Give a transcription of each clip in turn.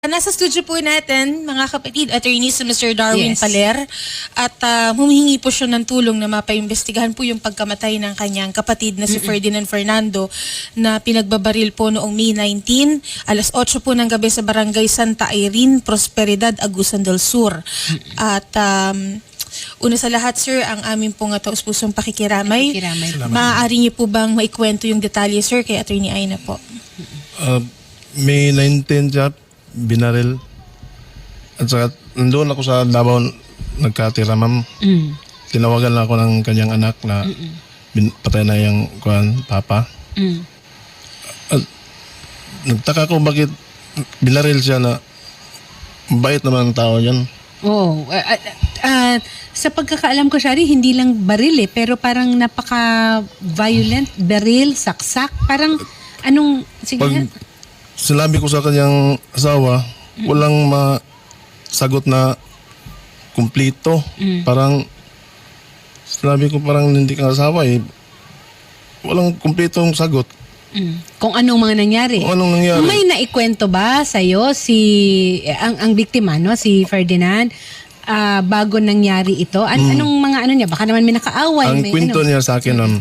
Nasa studio po natin, mga kapatid, attorney si Mr. Darwin Yes. Paler at humihingi po siya ng tulong na mapaimbestigahan po yung pagkamatay ng kanyang kapatid na si Ferdinand Fernando na pinagbabaril po noong May 19, alas 8 po ng gabi sa barangay Santa Irene, Prosperidad, Agusan del Sur. At una sa lahat, sir, ang aming pong taus-pusong pakikiramay. Maaari niyo po bang maikwento yung detalye, sir, kay attorney Aina po? May 19 siya, binaril. At saka, nandoon ako sa Davao, nagkatira, ma'am. Tinawagan lang ako ng kanyang anak na patay na yung papa. At nagtaka ko bakit binaril siya na bait naman ang tao yan. Oh, sa pagkakaalam ko, Shari, hindi lang baril pero parang napaka-violent, baril, saksak, parang anong, sige Pag nga. sinabi ko sa kanyang asawa, walang masagot na kumplito. Parang, sinabi ko parang hindi ka asawa eh. Walang kumplitong sagot. Kung anong mga nangyari. Kung anong nangyari. May naikwento ba sa'yo ang biktima, no? Si Ferdinand, bago nangyari ito? Anong mga ano niya? Baka naman may nakaaway. Ang may kwento niya sa akin, ma'am,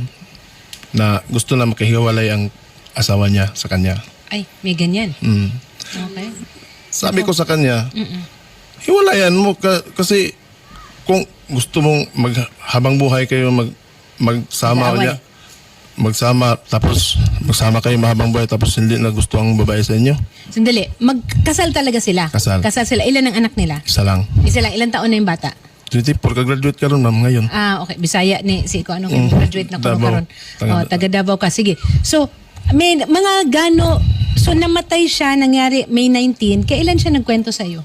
na gusto na makahiwalay ang asawa niya sa kanya. Ay, may ganyan. Okay. Sabi ko sa kanya, hiwalayan mo kasi kung gusto mong habang buhay kayo magsama Mag-aaway. niya, magsama kayo mahabang buhay tapos hindi na gusto ang babae sa inyo. Sandali, magkasal talaga sila? Kasal. Kasal sila. Ilan ang anak nila? Isa lang. Isa lang. Ilan taon na yung bata? 24, ka-graduate ka ron, ma'am, ngayon. Okay. Bisaya ni si ko anong graduate na ko Davao. karon. Taga Davao ka. Sige. So, may mga so namatay siya, nangyari May 19. Kailan siya nagkwento sa iyo?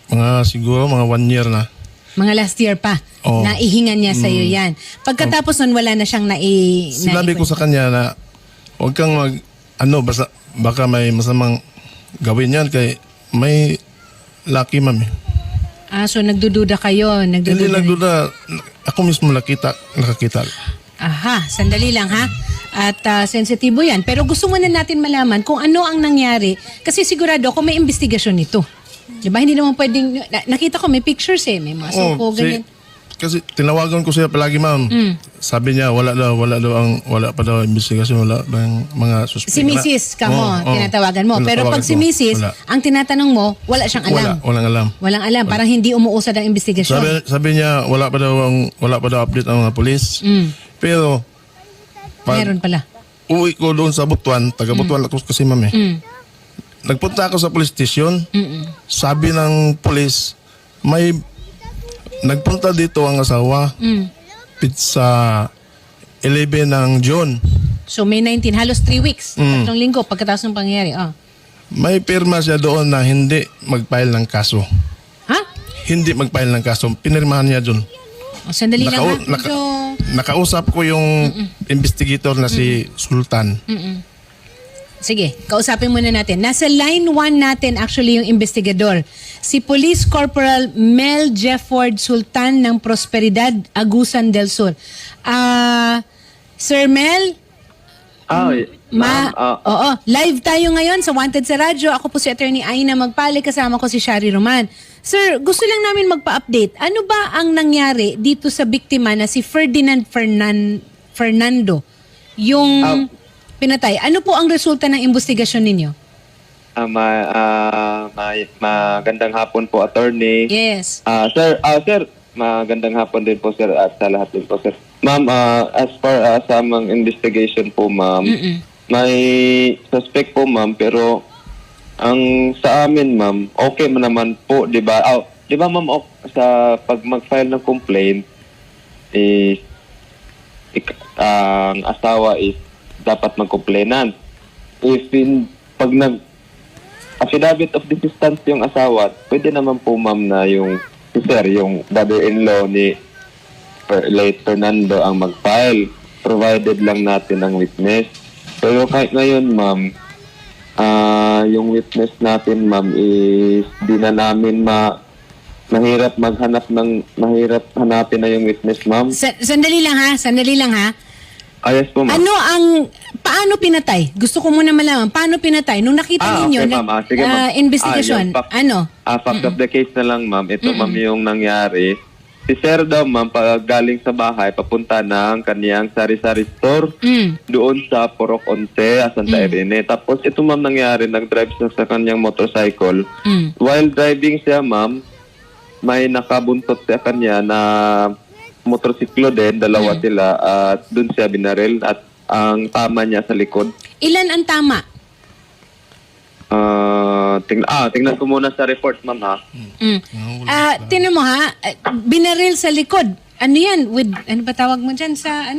Mga siguro, mga 1 year na. Mga last year pa. Oo. Naihingan niya sa iyo yan. Pagkatapos nun, wala na siyang Sinabi ko sa kanya na huwag kang baka may masamang gawin yan kay may lucky, ma'am. So nagdududa kayo. Hindi nagduda. Ako mismo nakakita. Aha, sandali lang ha. At sensitibo yan. Pero gusto muna natin malaman kung ano ang nangyari. Kasi sigurado ako may investigasyon nito. Diba? Hindi naman pwedeng... Nakita ko may pictures may mga suko, ganyan. Kasi tinawagan ko siya palagi, ma'am. Sabi niya, wala pa daw investigasyon, wala bang mga suspect. Si Mrs. tinatawagan mo. Pero pag si Mrs., ang tinatanong mo, wala siyang alam. Walang alam. Walang alam. Parang hindi umuusad ang investigasyon. Sabi niya, wala pa daw update ang mga polis. Pero, Meron pala. uwi ko doon sa Butuan, taga Butuan ako kasi, ma'am. Nagpunta ako sa police station. Sabi ng police, may nagpunta dito ang asawa. Sa 11 ng June. So May 19, halos 3 weeks. 3 linggo pagkatapos ng pangyayari. May pirma siya doon na hindi mag-file ng kaso. Ha? Hindi mag-file ng kaso. Pinirmahan niya doon. Sandali lang ha. Nakausap ko yung investigator na si Sultan. Sige, kausapin muna natin. Nasa line 1 natin actually yung investigador. Si Police Corporal Mel Jefford Sultan ng Prosperidad, Agusan del Sur. Sir Mel? Oo, live tayo ngayon sa Wanted sa Radyo. Ako po si Attorney Aina Magpale, kasama ko si Shari Roman. Sir, gusto lang namin magpa-update. Ano ba ang nangyari dito sa biktima na si Ferdinand Fernando? Yung pinatay. Ano po ang resulta ng investigasyon ninyo? Magandang hapon po, attorney. Yes. Sir, magandang hapon din po, sir, at sa lahat din po, sir. Ma'am, as far as amang investigation po, ma'am, may suspect po, ma'am, pero ang sa amin, ma'am, okay man naman po, di ba? Di ba, ma'am, sa pag mag-file ng complaint, ang asawa is dapat mag-complainant. Pag affidavit of desistance yung asawa, pwede naman po, ma'am, na yung sir, yung brother-in-law ni late Fernando ang mag-file, provided lang natin ang witness. Pero kahit ngayon, ma'am, yung witness natin, ma'am, is di na namin mahirap hanapin na yung witness, ma'am. Sandali lang ha. Yes po, ma'am. Paano pinatay? Gusto ko muna malaman, paano pinatay? Nung nakita ninyo, okay, ma'am. Sige, ma'am. investigation, Fact of the case na lang, ma'am. Ito, ma'am, yung nangyari. Si Sir daw, ma'am, pag galing sa bahay, papunta ng kaniyang sari-sari store doon sa Purok 11, Santa Irene. Tapos ito, ma'am, nangyari, nag-drive siya sa kaniyang motorcycle. While driving siya, ma'am, may nakabuntot sa kanya na motorsiklo din, dalawa sila, at doon siya binaril at ang tama niya sa likod. Ilan ang tama? Tingnan ko muna sa report, ma'am, ha? Tingnan mo ha, binaril sa likod. Ano yan? Ano ba tawag mo dyan sa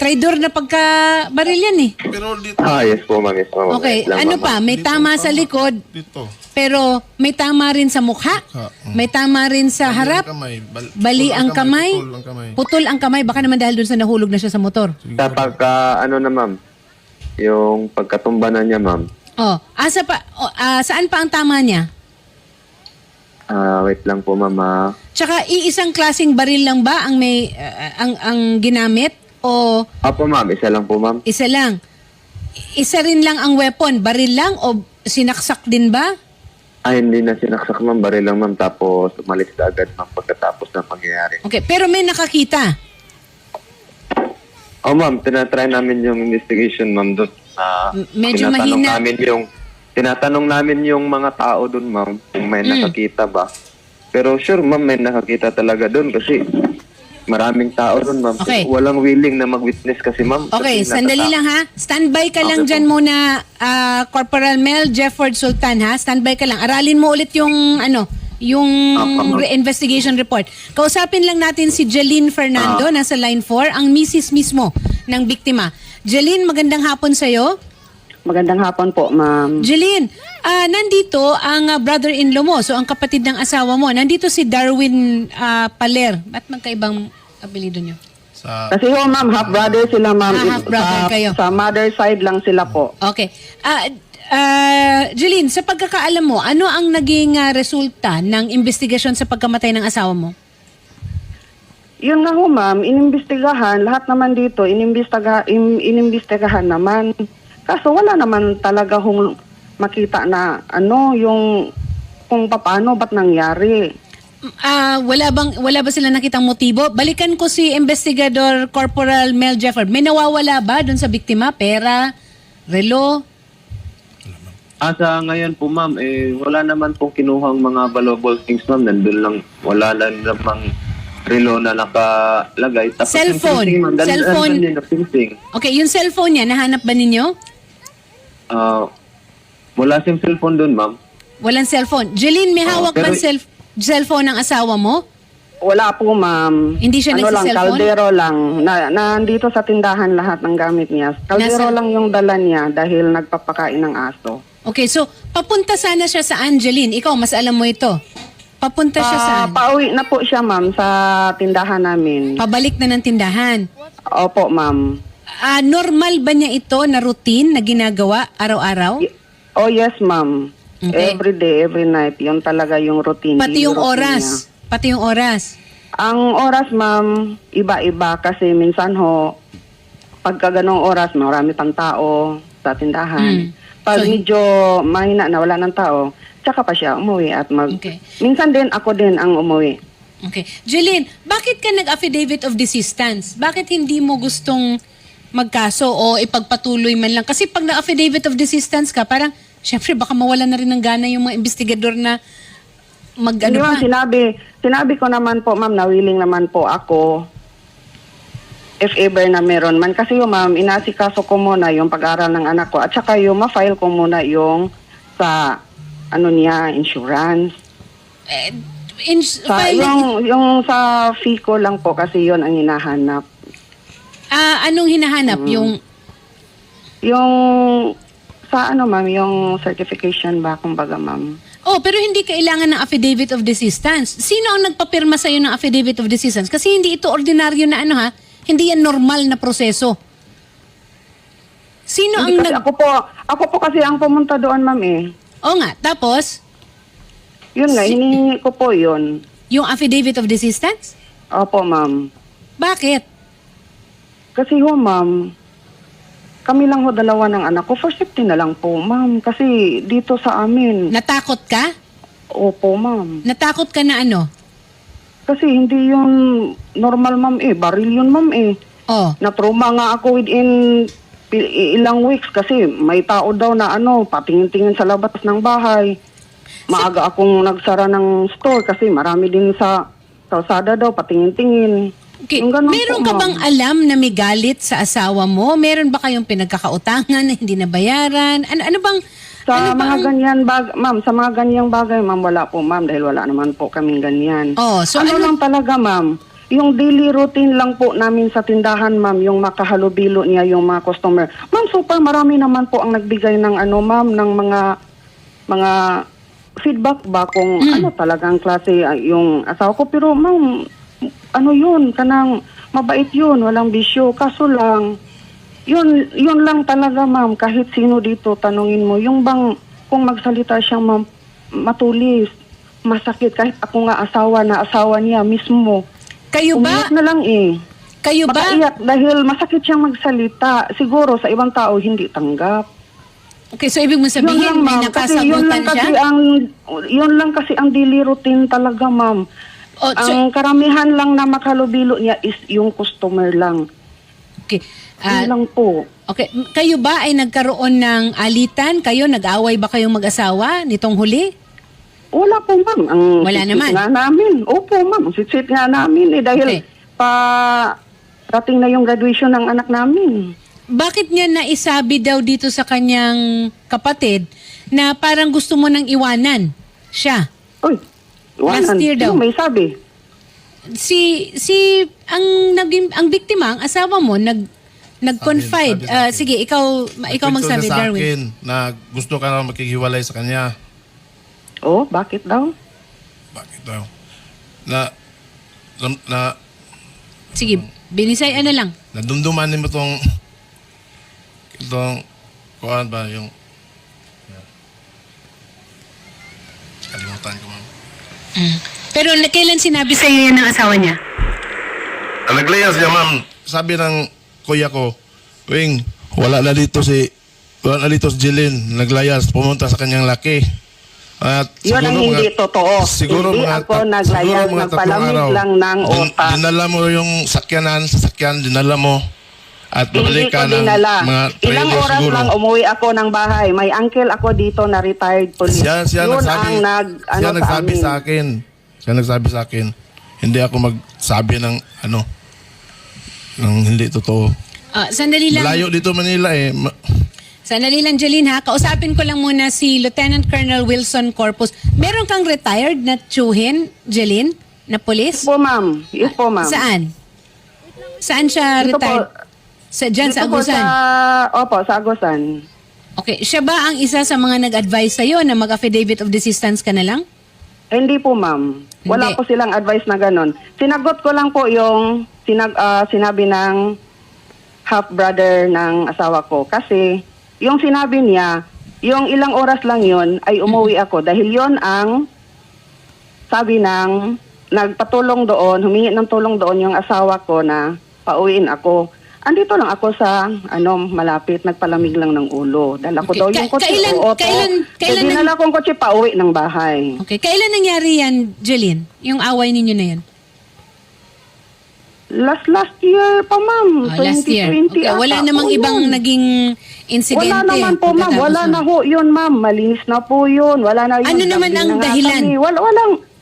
traidor na pagka-baril yan eh. Pero dito, Yes po, ma'am. Yes, ma'am. Okay, Wait lang, ano ma'am. pa? May tama sa likod, dito. pero may tama rin sa mukha, may tama rin sa harap, bali ang kamay, Putol ang kamay. putol ang kamay, baka naman dahil dun sa nahulog na siya sa motor. Sa pagka, ma'am, yung pagkatumba na niya, ma'am. Saan pa ang tama niya? Wait lang po, ma'am, ha? Tsaka iisang klaseng baril lang ba ang may ang ginamit o Opo, ma'am. Isa lang po, ma'am. isa lang? Isa rin lang ang weapon, baril lang o sinaksak din ba? Hindi na sinaksak, ma'am. Baril lang, ma'am. Tapos umalis na agad, ma'am, pagkatapos ng pangyayari. Okay, pero may nakakita. Ma'am. Tinatry namin yung investigation, ma'am, doon. Medyo mahina. Tinatanong namin yung mga tao doon, ma'am, kung may nakakita ba. Pero sure, ma'am, may nakakita talaga doon kasi maraming tao doon, ma'am. Okay. Walang willing na mag-witness kasi, ma'am. Okay, Kasi sandali lang ha. Standby ka lang Okay dyan po. muna, Corporal Mel Jefford Sultan ha. Standby ka lang. Aralin mo ulit yung investigation report. Kausapin lang natin si Jeline Fernando, nasa line 4, ang misis mismo ng biktima. Jeline, magandang hapon sa'yo. Magandang hapon po, ma'am. Jeline, nandito ang brother-in-law mo, so ang kapatid ng asawa mo. Nandito si Darwin Paler. Ba't magkaibang apelido niyo? Sa Kasi ho, ma'am, half-brother sila, ma'am. half-brother kayo. Sa mother side lang sila po. Okay. Jeline, sa pagkakaalam mo, ano ang naging resulta ng investigasyon sa pagkamatay ng asawa mo? Yun nga ho, ma'am, inimbestigahan. Lahat naman dito, inimbestigahan naman. Kaso wala naman talaga hong makita na yung kung paano, ba't nangyari. Wala ba sila nakitang motibo? Balikan ko si Investigador Corporal Mel Jefford. May nawawala ba doon sa biktima? Pera? Relo? Sa ngayon po, ma'am, wala naman pong kinuhang mga valuable things, ma'am. Nandun lang, wala lang namang relo na nakalagay. Tapos Cellphone. yung singsing, ma'am, Cellphone. nandun yung singsing. Okay, yung cellphone niya, nahanap ba ninyo? Wala siyang cellphone dun, ma'am. Walang cellphone. Jeline, may hawak pero- ba cellphone ng asawa mo? Wala po, ma'am. Hindi siya lang, nagsiselfone? kaldero lang. Nandito sa tindahan lahat ng gamit niya. Kaldero lang yung dala niya dahil nagpapakain ng aso. Okay, so papunta sana siya sa Angeline. Ikaw, mas alam mo ito. Papunta siya saan? Pauwi na po siya, ma'am, sa tindahan namin. Pabalik na ng tindahan. Opo, ma'am. Normal ba niya ito na routine na ginagawa araw-araw? Oh, yes, ma'am. Okay. Every day, every night. Yun talaga yung routine. Pati yung routine oras. niya. Pati yung oras. Ang oras, ma'am, iba-iba kasi minsan ho, pagka ganong oras, marami pang tao sa tindahan. Pag So, medyo mahina na wala ng tao, tsaka pa siya umuwi at Okay. Minsan din ako din ang umuwi. Okay. Jeline, bakit ka nag-affidavit of desistance? Bakit hindi mo gustong magkaso o ipagpatuloy man lang? Kasi pag na-affidavit of desistance ka, parang, syempre, baka mawala na rin ng gana yung mga investigador na Hindi, ma'am, sinabi ko naman po, ma'am, na willing naman po ako if ever na meron man. Kasi yung, ma'am, inasikaso ko muna yung pag-aaral ng anak ko at saka yung ma-file ko muna yung sa insurance. Yung sa fee ko lang po kasi yon ang hinahanap. Anong hinahanap? Yung Sa ma'am, yung certification ba, kumbaga, ma'am. pero hindi kailangan ng affidavit of desistance. Sino ang nagpapirma sa'yo ng affidavit of desistance? Kasi hindi ito ordinaryo na hindi yan normal na proseso. Sino Hindi ang kasi ako po kasi ang pumunta doon, ma'am Oo nga, tapos, Yun nga, hinihingi ko po yun. yung affidavit of desistance? Opo, ma'am. Bakit? Kasi ho, ma'am, kami lang ho dalawa ng anak ko. For safety na lang po, ma'am. Kasi dito sa amin, Natakot ka? opo, ma'am. Natakot ka na ano? Kasi hindi yun normal, ma'am eh. Baril yun, ma'am eh. Oh. Na-trauma nga ako within ilang weeks kasi may tao daw na patingin-tingin sa labas ng bahay. Maaga akong nagsara ng store kasi marami din sa kalsada daw patingin-tingin. Okay. Yung ganun Meron po, ka ma'am. bang alam na may galit sa asawa mo? Meron ba kayong pinagkakautangan na hindi nabayaran? Ano bang... Sa ano mga bang- ganyan ma'am, sa mga ganyang bagay, ma'am, wala po, ma'am, dahil wala naman po kaming ganyan. Oh, so ano ano- lang talaga, ma'am, yung daily routine lang po namin sa tindahan, ma'am, yung makahalubilo niya yung mga customer. Ma'am, super marami naman po ang nagbigay ng ma'am, ng mga feedback ba kung ano talagang klase yung asawa ko. Pero, ma'am, ano yun, kanang mabait yun, walang bisyo. Kaso lang, yun lang talaga, ma'am, kahit sino dito, tanungin mo, yung bang, kung magsalita siyang matulis, masakit, kahit ako nga asawa niya mismo. Kayo ba? Umiyak na lang eh. Kayo ba? Makaiyak dahil masakit siyang magsalita. Siguro sa ibang tao hindi tanggap. Okay, so ibig mo sabihin may kasi yun lang nakasagutan kasi siya? yun lang kasi ang daily routine talaga, ma'am. Oh, so- Ang karamihan lang na makalubilo niya is yung customer lang. Okay. Yun lang po. Okay, kayo ba ay nagkaroon ng alitan? Kayo, nag-away ba kayong mag-asawa nitong huli? Wala po, ma'am. Ang Wala sit-sit naman. nga namin. Opo, ma'am. Sit-sit nga namin eh. Dahil Okay. rating na yung graduation ng anak namin. Bakit niya naisabi daw dito sa kanyang kapatid na parang gusto mo nang iwanan siya? Uy, Last year daw. Sino may sabi? Ang biktima, ang asawa mo nag-confide. Sabi sa akin. Sige, ikaw Nagkwento magsabi, niya sa Darwin. akin na gusto ka na magkihiwalay sa kanya. Oh, bakit daw? Bakit daw? Na Sige, binisay ano lang. nadumduman mo itong kuhaan ba yung kalimutan ko, ma'am. Pero kailan sinabi sa iyo yan ng asawa niya? Naglayas niya, ma'am. Sabi ng kuya ko, Wing, wala na dito si Jeline. Naglayas, pumunta sa kanyang laki. At Yun ang hindi totoo. Siguro Hindi mga ako naglayas, siguro mga nagpalamig tatlong araw. lang ng utak. Dinala mo yung sasakyan, dinala mo. At Hindi babalik ko ka ng dinala. mga Ilang trailer oras siguro. lang umuwi ako ng bahay. May uncle ako dito na retired police. Siya Yun nagsabi, ang nagsabi amin. sa akin. Siya nagsabi sa akin. Hindi ako magsabi ng ng hindi totoo. Sandali lang. Malayo dito Manila eh. Sandali lang, Jeline, ha? Kausapin ko lang muna si Lieutenant Colonel Wilson Corpus. Meron kang retired na tsuhin, Jeline, na polis? Yes po, ma'am. Yes po, ma'am. Saan? Saan siya Dito po. retired? Diyan sa Dito po Agusan? sa Agusan. Okay. Siya ba ang isa sa mga nag-advise sa'yo na mag-affidavit of desistance ka na lang? Hindi po, ma'am. Wala Hindi. po silang advice na ganon. Sinagot ko lang po yung sinabi ng half-brother ng asawa ko. Kasi yung sinabi niya, yung ilang oras lang yon ay umuwi ako. Dahil yon ang sabi ng nagpatulong doon, humingi ng tulong doon yung asawa ko na pauwiin ako. Andito lang ako sa malapit, nagpalamig lang ng ulo. Dala ko Okay. daw yung kotse. Kailan dinala kong kotse pauwi ng bahay. Okay. Kailan nangyari yan, Jeline? Yung away ninyo na yan? Last year pa, ma'am. Last year. 2020 Okay. Wala ata. namang Oo, ibang yun. naging insidente. Wala naman po, ma'am. pagkatapos Wala nun? na ho yun, ma'am. Malinis na po yun. Wala na yun. Ano naman Gabi ang na nga dahilan? kami.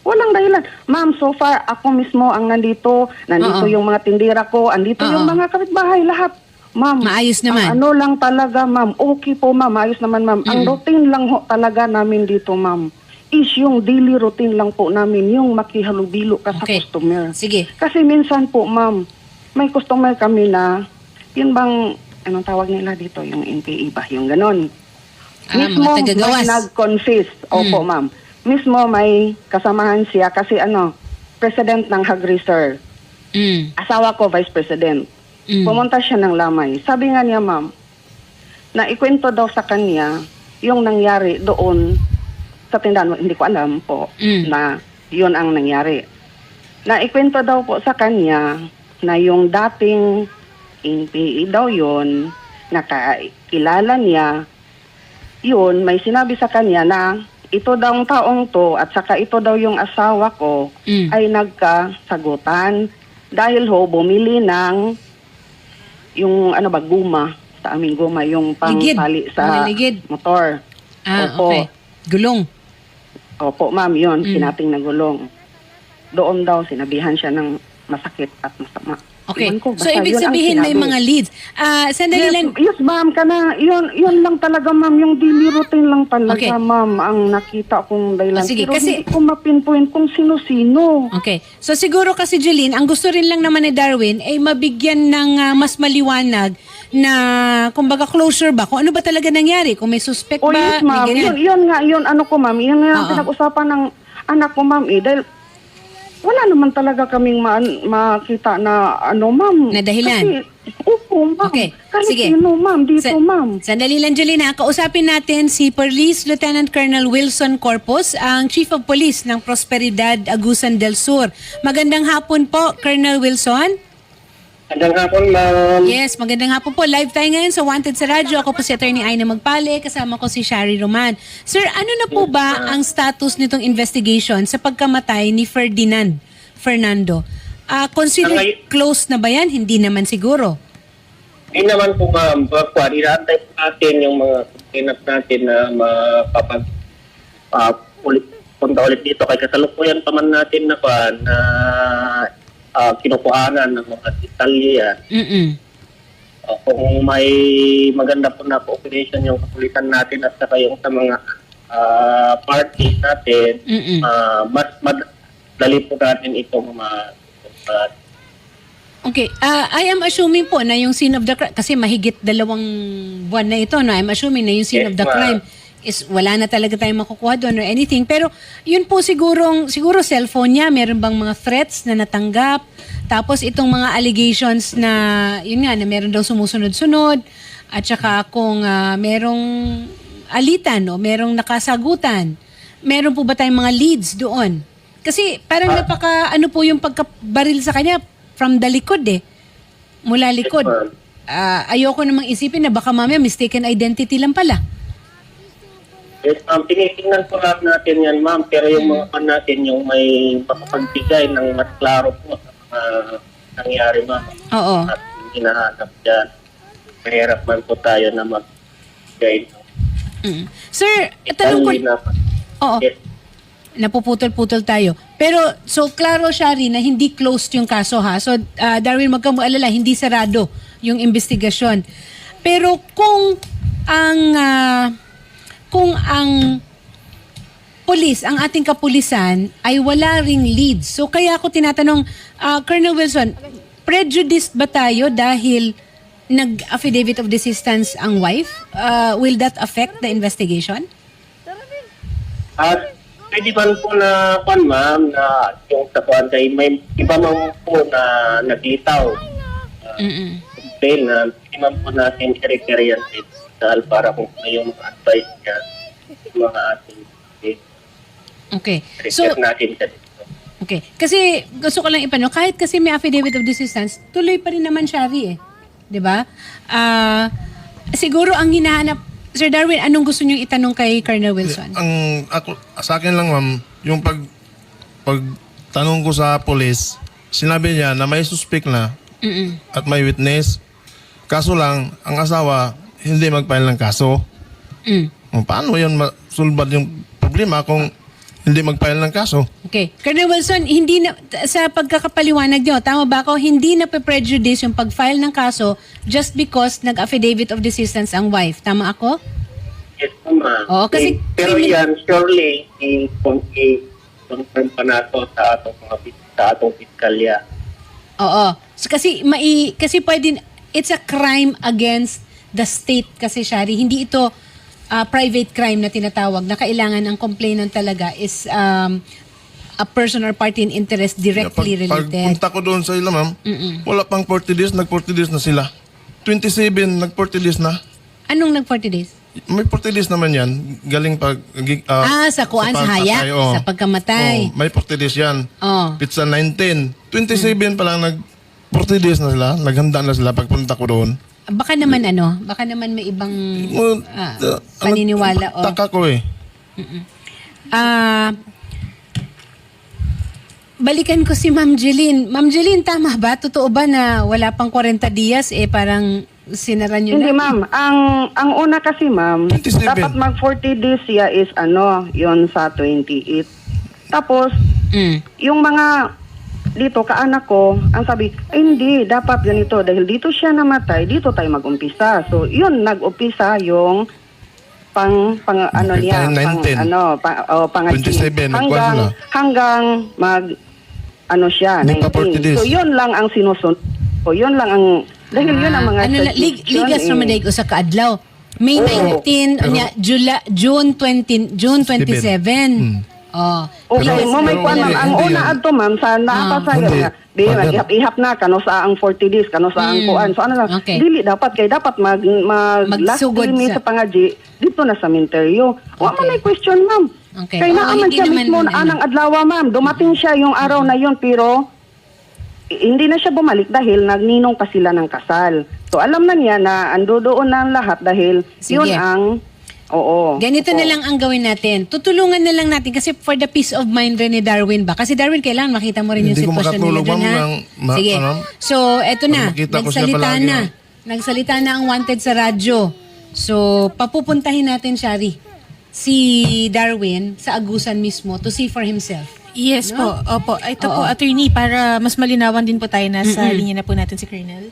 Walang dahilan. Ma'am, so far, ako mismo ang nandito. Nandito Oo. yung mga tindira ko. Andito Oo. yung mga kapitbahay. Lahat. Ma'am. Maayos naman. Ang lang talaga, ma'am. Okay po, ma'am. Maayos naman, ma'am. Ang routine lang ho talaga namin dito, ma'am, is yung daily routine lang po namin. Yung makihalubilo ka Okay. sa customer. Sige. Kasi minsan po, ma'am, may customer kami na, yun bang, anong tawag nila dito, yung NPA ba, yung ganon. Mga tagagawas. may nag-confess. Opo, ma'am. Mismo may kasamahan siya kasi president ng Hague Reserve. Asawa ko, vice president. Pumunta siya ng Lamay. Sabi nga niya, ma'am, na ikwento daw sa kanya yung nangyari doon sa tindahan. Hindi ko alam po na yun ang nangyari. Na ikwento daw po sa kanya na yung dating NPA daw yon, nakakilala niya, yun, may sinabi sa kanya na ito daw ang taong to at saka ito daw yung asawa ko ay nagkasagutan dahil ho bumili ng yung guma sa aming guma, yung pangpali sa Mga ligid. motor. Opo. Okay. Gulong. Opo, ma'am, yun, sinating na gulong. Doon daw, sinabihan siya ng masakit at masama. Okay. Ewan ko, So, basta ibig yun ang sabihin may sinabi. mga leads. Sandali lang. Yes, ma'am, yun lang talaga, ma'am, yung daily routine lang talaga, Okay. ma'am, ang nakita kong dahilan. Sige, Pero kasi- hindi ko mapinpoint kung sino-sino. Okay. So siguro kasi Jeline, ang gusto rin lang naman ni Darwin ay mabigyan ng mas maliwanag na kumbaga closure ba? Kung ano ba talaga nangyari? Kung may suspect O ba? yes, ma'am, may ganyan. yun, ano ko, ma'am, yun nga ang Oo. pinag-usapan ng anak ko, ma'am, dahil wala naman talaga kaming makita na, ma'am. Na dahilan? Kasi, opo, ma'am. Okay, Kahit sige. sino, ma'am, dito, ma'am. Sandali lang, Jelena. Kausapin natin si Police Lieutenant Colonel Wilson Corpus, ang Chief of Police ng Prosperidad, Agusan del Sur. Magandang hapon po, Colonel Wilson. Magandang hapon, ma'am. Yes, magandang hapon po. Live tayo ngayon sa Wanted sa Radyo. Ako po si Attorney Aina Magpale. Kasama ko si Shari Roman. Sir, ano na po ba ang status nitong investigation sa pagkamatay ni Ferdinand Fernando? Consider close na ba yan? Hindi naman siguro. Hindi naman po, ma'am. Inaantay po natin yung mga complainant natin na punta ulit dito. Kaya kasalukuyan pa man natin na kinukuhanan ng mga detalye. Kung may maganda po na cooperation yung kapulisan natin at saka yung sa mga parties natin, mas madali po natin itong Okay. I am assuming po na yung scene of the crime, kasi mahigit 2 buwan na ito, no? I'm assuming na yung scene Yes, of the ma'am. crime is wala na talaga tayong makukuha doon or anything. Pero yun po siguro cellphone niya, meron bang mga threats na natanggap? Tapos itong mga allegations na, yun nga, na meron daw sumusunod-sunod. At saka kung merong alitan o merong nakasagutan, meron po ba tayong mga leads doon? Kasi parang ano po yung pagkabaril sa kanya from the likod mula likod. Yes, Ayoko namang isipin na baka mamaya mistaken identity lang pala. Yes, ma'am. Tinitingnan po lang natin yan, ma'am. Pero yung mga pan natin, yung may makapagbigay ng mas klaro po sa mga nangyari, ma'am. Oo. At hinahanap dyan. Mahirap man po tayo na mag-guide. Sir, tanong ko, oo, Yes. napuputol-putol tayo. Pero, so, klaro, Shari, na hindi closed yung kaso, ha? So, Darwin, magkamualala, hindi sarado yung investigasyon. Pero kung ang police, ang ating kapulisan, ay wala ring leads. So, kaya ako tinatanong, Colonel Wilson, prejudiced ba tayo dahil nag-affidavit of desistance ang wife? Will that affect the investigation? At pwede man po na, ma'am, na yung sa kay may iba man po na naglitaw. Complain na pwede man po natin i-reference para kung ano yung mga advice niya yung mga ating Okay. So, refer natin sa dito. okay. Kasi gusto ko lang ipanong, kahit kasi may affidavit of desistance, tuloy pa rin naman, Shari, 'Di ba? Siguro ang hinahanap, Sir Darwin, anong gusto niyong itanong kay Colonel Wilson? Sa akin lang, ma'am, yung pag tanong ko sa police, sinabi niya na may suspect na at may witness. Kaso lang, ang asawa hindi mag-file ng kaso. Paano yun masulbad yung problema kung hindi mag-file ng kaso? Okay. Colonel Wilson, hindi na, sa pagkakapaliwanag niyo, tama ba ako, hindi na prejudice yung pag-file ng kaso just because nag-affidavit of desistance ang wife. Tama ako? Yes, ma'am. Oo, kasi pero criminal- yan, surely, i-confirm pa nato sa atong piskalya. Oo. So, kasi pwede, it's a crime against the state kasi, Shari. Hindi ito private crime na tinatawag na kailangan ang complainant talaga is a person or party in interest directly Pag related. punta ko doon sa ila, ma'am, wala pang 40 days, nag-40 days na sila. 27, nag-40 days na. Anong nag-40 days? May 40 days naman yan. Galing pag... Sa kuan, sa haya, sa pagkamatay. May 40 days yan. Oh. Pizza 19. 27 pa lang 40 days na sila, naghanda na sila pagpunta ko doon. Baka naman baka naman may ibang paniniwala o Taka ko eh. balikan ko si Ma'am Jeline. Ma'am Jeline, tama ba? Totoo ba na wala pang 40 dias parang sinara nyo Hindi, na? ma'am. Ang una kasi, ma'am, 27. dapat mag 40 days siya is yon sa 28. Tapos, yung mga dito, kaanak ko, ang sabi, ay hindi, dapat ganito. Dahil dito siya namatay, dito tayo mag-umpisa. So, yun, nag-umpisa yung niya, 19. pang-achieve. 27, nagkuha sila. Hanggang mag, siya, Hindi pa 40 days. So, yun lang ang sinusunod. So, yun lang ang, dahil yun ang mga ligas naman dahil sa kaadlaw. May Oo. 19, June 27. Oh. Okay, Pero- mo may pero kuan hindi, ma'am. Ang hindi una yan. adto ma'am sa napasayo Hindi. nga. Di Father. ihap na kano sa ang 40 days, kano sa ang kuan. So ano lang, Okay. dili dapat dapat mag last Magsugod limit sa- sa pangaji dito na sa cemetery. Wa man Okay. may question ma'am. Okay. Kaya Oo, naaman hindi siya naman, mismo anang adlaw ma'am. Dumating siya yung araw na yon pero hindi na siya bumalik dahil nagninong pa sila ng kasal. So alam na niya na ando doon na ang lahat dahil Sige. yun ang Ganito na lang ang gawin natin. Tutulungan na lang natin kasi for the peace of mind rin ni Darwin ba? Kasi Darwin, kailangan makita mo rin yung Hindi ko sitwasyon nila makatulog, dun, ha? ma'am, Sige. So, eto na. makita ko siya Nagsalita palagi, na. ma'am. Nagsalita na ang wanted sa radyo. So, papupuntahin natin, Shari, si Darwin sa Agusan mismo to see for himself. Yes po. Opo. Ito po, attorney, para mas malinawan din po tayo, nasa linya na po natin si Colonel.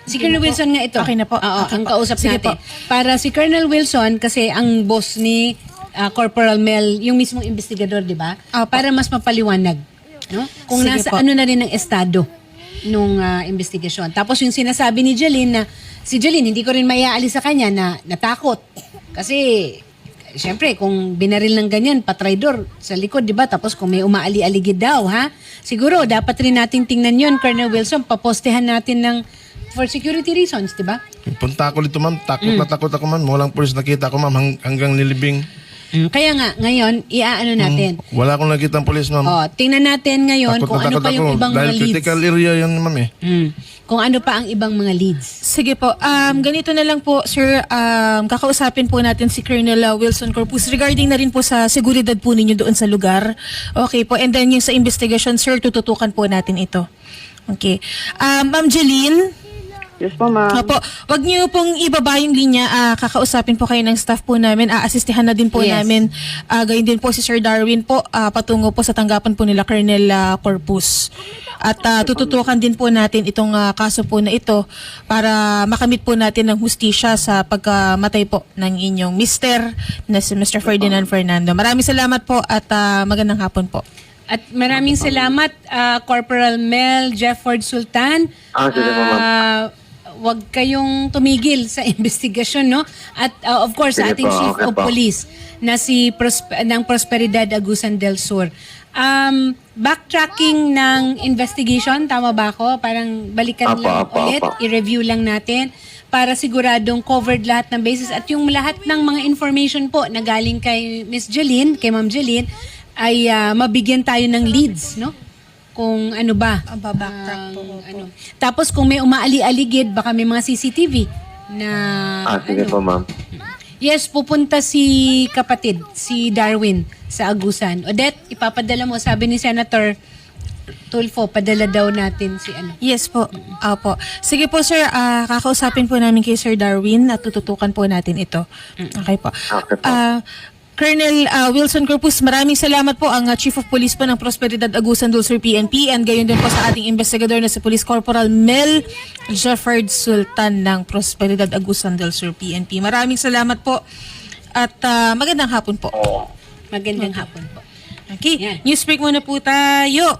Si Colonel Wilson nga ito. Okay na po. Oo, Okay ang po. kausap Sige natin. po. Para si Colonel Wilson, kasi ang boss ni Corporal Mel, yung mismong investigador, di ba? Opo. Para mas mapaliwanag. No? Kung Sige nasa po. ano na rin ang estado nung investigasyon. Tapos yung sinasabi ni Jeline na, si Jeline, hindi ko rin maiaalis sa kanya na natakot. Kasi, siyempre, kung binaril ng ganyan, patraidor sa likod, di ba? Tapos kung may umaali-aligid daw, ha? Siguro, dapat rin nating tingnan yun, Colonel Wilson, papostehan natin ng for security reasons, di ba? Punta ako dito, ma'am. Takot ako, ma'am. Walang pulis nakita ko, ma'am, hanggang nilibing. Kaya nga, ngayon, iaano natin. Wala akong nakita ang pulis, ma'am. Tingnan natin ngayon Takot kung na ano takot pa yung ako. ibang Dahil mga leads. critical area yan, ma'am eh. Kung ano pa ang ibang mga leads. Sige po. Ganito na lang po, sir. Kakausapin po natin si Colonel Wilson Corpus regarding na rin po sa seguridad po ninyo doon sa lugar. Okay po. And then yung sa investigation, sir, tututukan po natin ito. Okay. Ma'am Jeline, yes po ma'am. Opo, wag niyo pong ibaba yung linya. Kakausapin po kayo ng staff po namin. Aasistihan na din po Yes. namin. Gayon din po si Sir Darwin po patungo po sa tanggapan po nila Colonel Corpus. At tututukan din po natin itong kaso po na ito para makamit po natin ng hustisya sa pagkamatay po ng inyong mister na si Mr. Ferdinand Fernando. Maraming salamat po at magandang hapon po. At maraming salamat, Corporal Mel Jefford Sultan. Sige po, ma'am. Wag kayong tumigil sa investigasyon, no? At of course, sa Sige ating po, Chief okay of po. Police na si ng Prosperidad Agusan del Sur. Backtracking ng investigation, tama ba ako? Parang balikan lang Apa, ulit, apa. i-review lang natin para siguradong covered lahat ng bases at yung lahat ng mga information po na galing kay Miss Jeline, kay Ma'am Jeline, ay mabigyan tayo ng leads, no? Kung ano ba. Backtrack po. Ano. Tapos kung may umaali-aligid, baka may mga CCTV na Sige po, ma'am. Yes, pupunta si kapatid, si Darwin sa Agusan. Odette, ipapadala mo, sabi ni Senator Tulfo, padala daw natin si ano. Yes po. Opo. Sige po sir, kakausapin po namin kay Sir Darwin at tututukan po natin ito. Okay po. Okay po. Colonel Wilson Corpus, maraming salamat po ang Chief of Police po ng Prosperidad Agusan del Sur PNP and gayon din po sa ating investigador na si Police Corporal Mel Jefford Sultan ng Prosperidad Agusan del Sur PNP. Maraming salamat po at magandang hapon po. Magandang hapon po. Okay, Yan. news break muna po tayo.